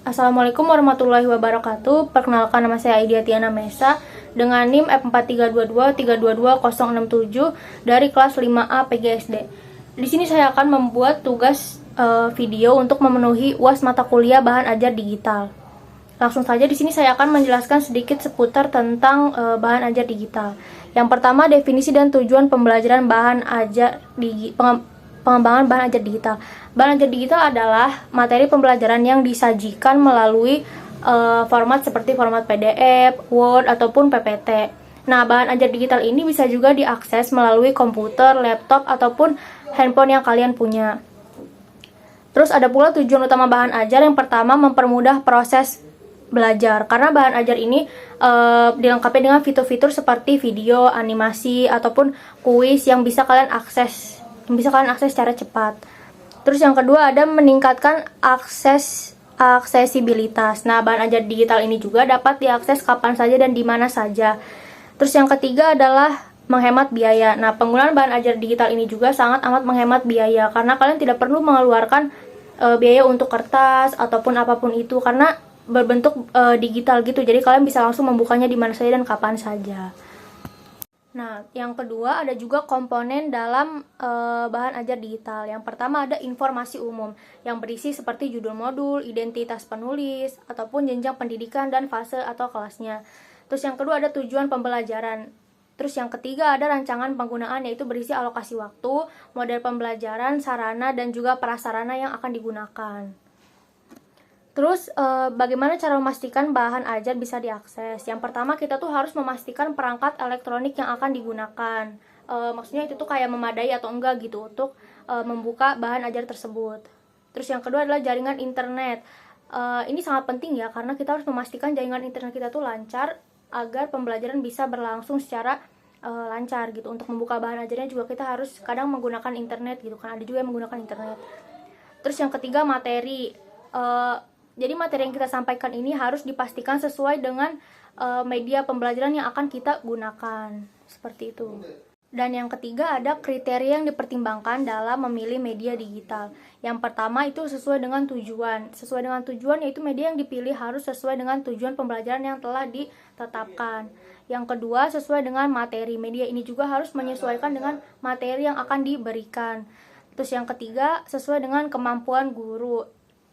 Assalamualaikum warahmatullahi wabarakatuh. Perkenalkan, nama saya Aidia Tiana Mesa dengan NIM F43223222067 dari kelas 5A PGSD. Di sini saya akan membuat tugas video untuk memenuhi UAS mata kuliah bahan ajar digital. Langsung saja, di sini saya akan menjelaskan sedikit seputar tentang bahan ajar digital. Yang pertama, definisi dan tujuan pembelajaran bahan ajar pengembangan bahan ajar digital. Bahan ajar digital adalah materi pembelajaran yang disajikan melalui format seperti format PDF, Word, ataupun PPT. Nah, bahan ajar digital ini bisa juga diakses melalui komputer, laptop, ataupun handphone yang kalian punya. Terus ada pula tujuan utama bahan ajar. Yang pertama, mempermudah proses belajar, karena bahan ajar ini dilengkapi dengan fitur-fitur seperti video, animasi, ataupun kuis yang bisa kalian akses secara cepat. Terus yang kedua ada meningkatkan aksesibilitas. Nah, bahan ajar digital ini juga dapat diakses kapan saja dan di mana saja. Terus yang ketiga adalah menghemat biaya. Nah, penggunaan bahan ajar digital ini juga sangat amat menghemat biaya, karena kalian tidak perlu mengeluarkan biaya untuk kertas ataupun apapun itu, karena berbentuk digital gitu. Jadi kalian bisa langsung membukanya di mana saja dan kapan saja. Nah, yang kedua ada juga komponen dalam bahan ajar digital. Yang pertama ada informasi umum yang berisi seperti judul modul, identitas penulis, ataupun jenjang pendidikan dan fase atau kelasnya. Terus yang kedua ada tujuan pembelajaran. Terus yang ketiga ada rancangan penggunaan, yaitu berisi alokasi waktu, model pembelajaran, sarana, dan juga prasarana yang akan digunakan. Terus bagaimana cara memastikan bahan ajar bisa diakses? Yang pertama, kita tuh harus memastikan perangkat elektronik yang akan digunakan. Maksudnya itu tuh kayak memadai atau enggak gitu untuk membuka bahan ajar tersebut. Terus yang kedua adalah jaringan internet. Ini sangat penting ya, karena kita harus memastikan jaringan internet kita tuh lancar agar pembelajaran bisa berlangsung secara lancar gitu. Untuk membuka bahan ajarnya juga kita harus kadang menggunakan internet gitu kan. Ada juga yang menggunakan internet. Terus yang ketiga, materi. Jadi materi yang kita sampaikan ini harus dipastikan sesuai dengan media pembelajaran yang akan kita gunakan. Seperti itu. Dan yang ketiga ada kriteria yang dipertimbangkan dalam memilih media digital. Yang pertama itu sesuai dengan tujuan. Sesuai dengan tujuan yaitu media yang dipilih harus sesuai dengan tujuan pembelajaran yang telah ditetapkan. Yang kedua sesuai dengan materi. Media ini juga harus menyesuaikan dengan materi yang akan diberikan. Terus yang ketiga sesuai dengan kemampuan guru.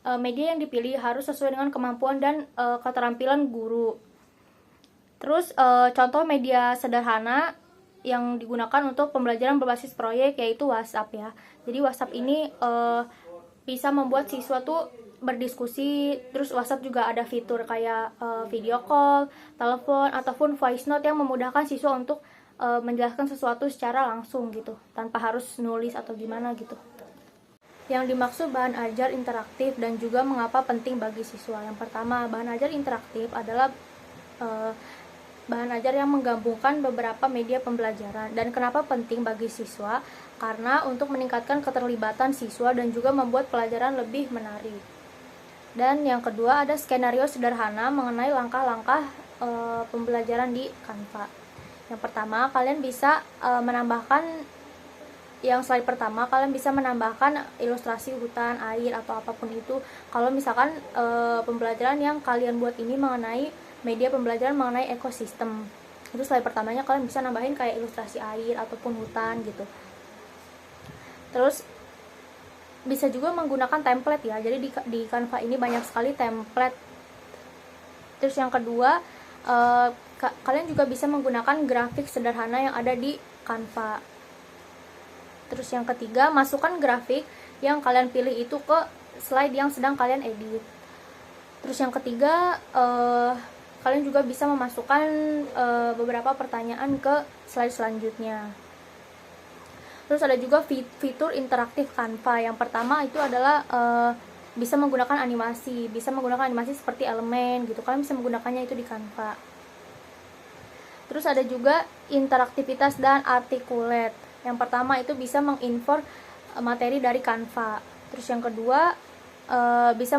Media yang dipilih harus sesuai dengan kemampuan dan keterampilan guru. Terus contoh media sederhana yang digunakan untuk pembelajaran berbasis proyek yaitu WhatsApp ya. Jadi WhatsApp ini bisa membuat siswa tuh berdiskusi. Terus WhatsApp juga ada fitur kayak video call, telepon, ataupun voice note yang memudahkan siswa untuk menjelaskan sesuatu secara langsung gitu, tanpa harus nulis atau gimana gitu. Yang dimaksud bahan ajar interaktif dan juga mengapa penting bagi siswa. Yang pertama, bahan ajar interaktif adalah bahan ajar yang menggabungkan beberapa media pembelajaran. Dan kenapa penting bagi siswa? Karena untuk meningkatkan keterlibatan siswa dan juga membuat pelajaran lebih menarik. Dan yang kedua ada skenario sederhana mengenai langkah-langkah pembelajaran di Canva. Yang pertama, kalian bisa menambahkan slide pertama, kalian bisa menambahkan ilustrasi hutan, air, atau apapun itu. Kalau misalkan pembelajaran yang kalian buat ini mengenai media pembelajaran mengenai ekosistem, itu slide pertamanya kalian bisa nambahin kayak ilustrasi air ataupun hutan gitu. Terus bisa juga menggunakan template ya. Jadi di Canva ini banyak sekali template. Terus yang kedua, kalian juga bisa menggunakan grafik sederhana yang ada di Canva. Terus yang ketiga, masukkan grafik yang kalian pilih itu ke slide yang sedang kalian edit. Terus yang ketiga, kalian juga bisa memasukkan beberapa pertanyaan ke slide selanjutnya. Terus ada juga fitur interaktif Canva. Yang pertama itu adalah bisa menggunakan animasi. Bisa menggunakan animasi seperti elemen gitu. Kalian bisa menggunakannya itu di Canva. Terus ada juga interaktivitas dan articulate. Yang pertama itu bisa menginfor materi dari Canva. Terus yang kedua bisa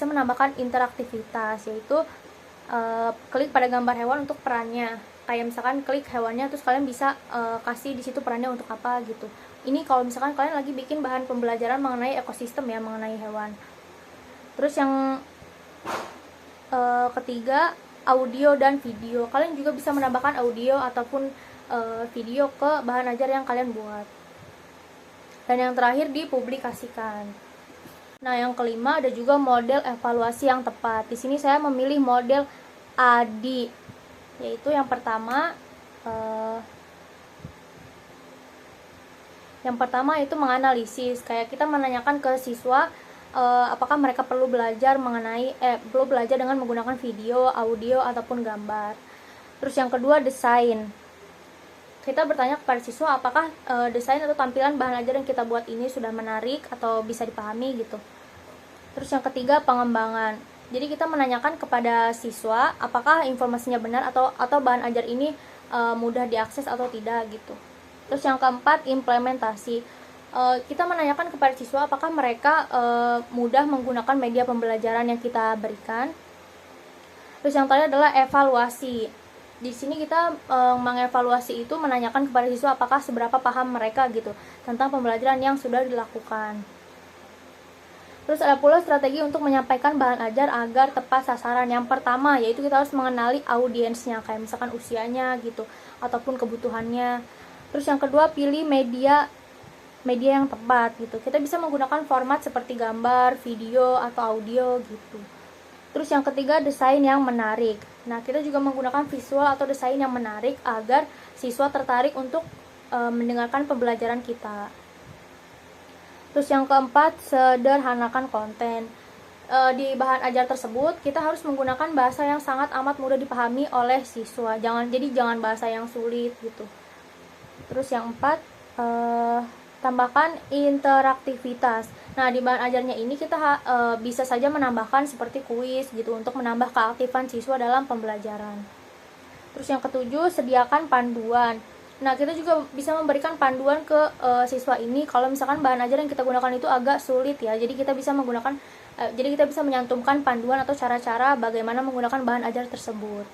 menambahkan interaktivitas, yaitu klik pada gambar hewan untuk perannya. Kayak misalkan klik hewannya terus kalian bisa kasih di situ perannya untuk apa gitu. ini kalau misalkan kalian lagi bikin bahan pembelajaran mengenai ekosistem ya, mengenai hewan. Terus yang ketiga, audio dan video. Kalian juga bisa menambahkan audio ataupun video ke bahan ajar yang kalian buat. Dan yang terakhir, dipublikasikan. Nah, yang kelima ada juga model evaluasi yang tepat. Di sini saya memilih model ADI, yaitu yang pertama itu menganalisis. Kayak kita menanyakan ke siswa apakah mereka perlu belajar dengan menggunakan video, audio ataupun gambar. Terus yang kedua, desain. Kita bertanya kepada siswa apakah desain atau tampilan bahan ajar yang kita buat ini sudah menarik atau bisa dipahami gitu. Terus yang ketiga, pengembangan. Jadi kita menanyakan kepada siswa apakah informasinya benar atau bahan ajar ini mudah diakses atau tidak gitu. Terus yang keempat, implementasi. Kita menanyakan kepada siswa apakah mereka mudah menggunakan media pembelajaran yang kita berikan. Terus yang terakhir adalah evaluasi. Di sini kita mengevaluasi itu menanyakan kepada siswa apakah seberapa paham mereka gitu tentang pembelajaran yang sudah dilakukan. Terus ada pula strategi untuk menyampaikan bahan ajar agar tepat sasaran. Yang pertama yaitu kita harus mengenali audiensnya, kayak misalkan usianya gitu ataupun kebutuhannya. Terus yang kedua, pilih media yang tepat gitu. Kita bisa menggunakan format seperti gambar, video atau audio gitu. Terus yang ketiga, desain yang menarik. Nah, kita juga menggunakan visual atau desain yang menarik agar siswa tertarik untuk mendengarkan pembelajaran kita. Terus yang keempat, sederhanakan konten. Di bahan ajar tersebut kita harus menggunakan bahasa yang sangat amat mudah dipahami oleh siswa. Jangan bahasa yang sulit gitu. Terus yang empat, tambahkan interaktivitas. Nah, di bahan ajarnya ini kita bisa saja menambahkan seperti kuis gitu untuk menambah keaktifan siswa dalam pembelajaran. Terus yang ketujuh, sediakan panduan. Nah, kita juga bisa memberikan panduan ke siswa ini kalau misalkan bahan ajar yang kita gunakan itu agak sulit ya. Jadi kita bisa menyantumkan panduan atau cara-cara bagaimana menggunakan bahan ajar tersebut.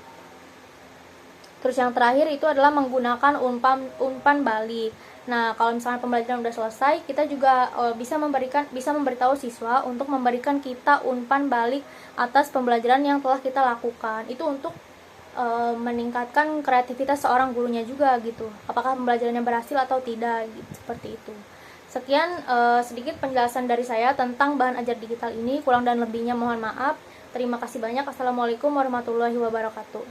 Terus yang terakhir itu adalah menggunakan umpan balik. Nah, kalau misalkan pembelajaran udah selesai, kita juga bisa memberitahu siswa untuk memberikan kita umpan balik atas pembelajaran yang telah kita lakukan. Itu untuk meningkatkan kreativitas seorang gurunya juga gitu. Apakah pembelajarannya berhasil atau tidak gitu, seperti itu. Sekian sedikit penjelasan dari saya tentang bahan ajar digital ini. Kurang dan lebihnya mohon maaf. Terima kasih banyak. Assalamualaikum warahmatullahi wabarakatuh.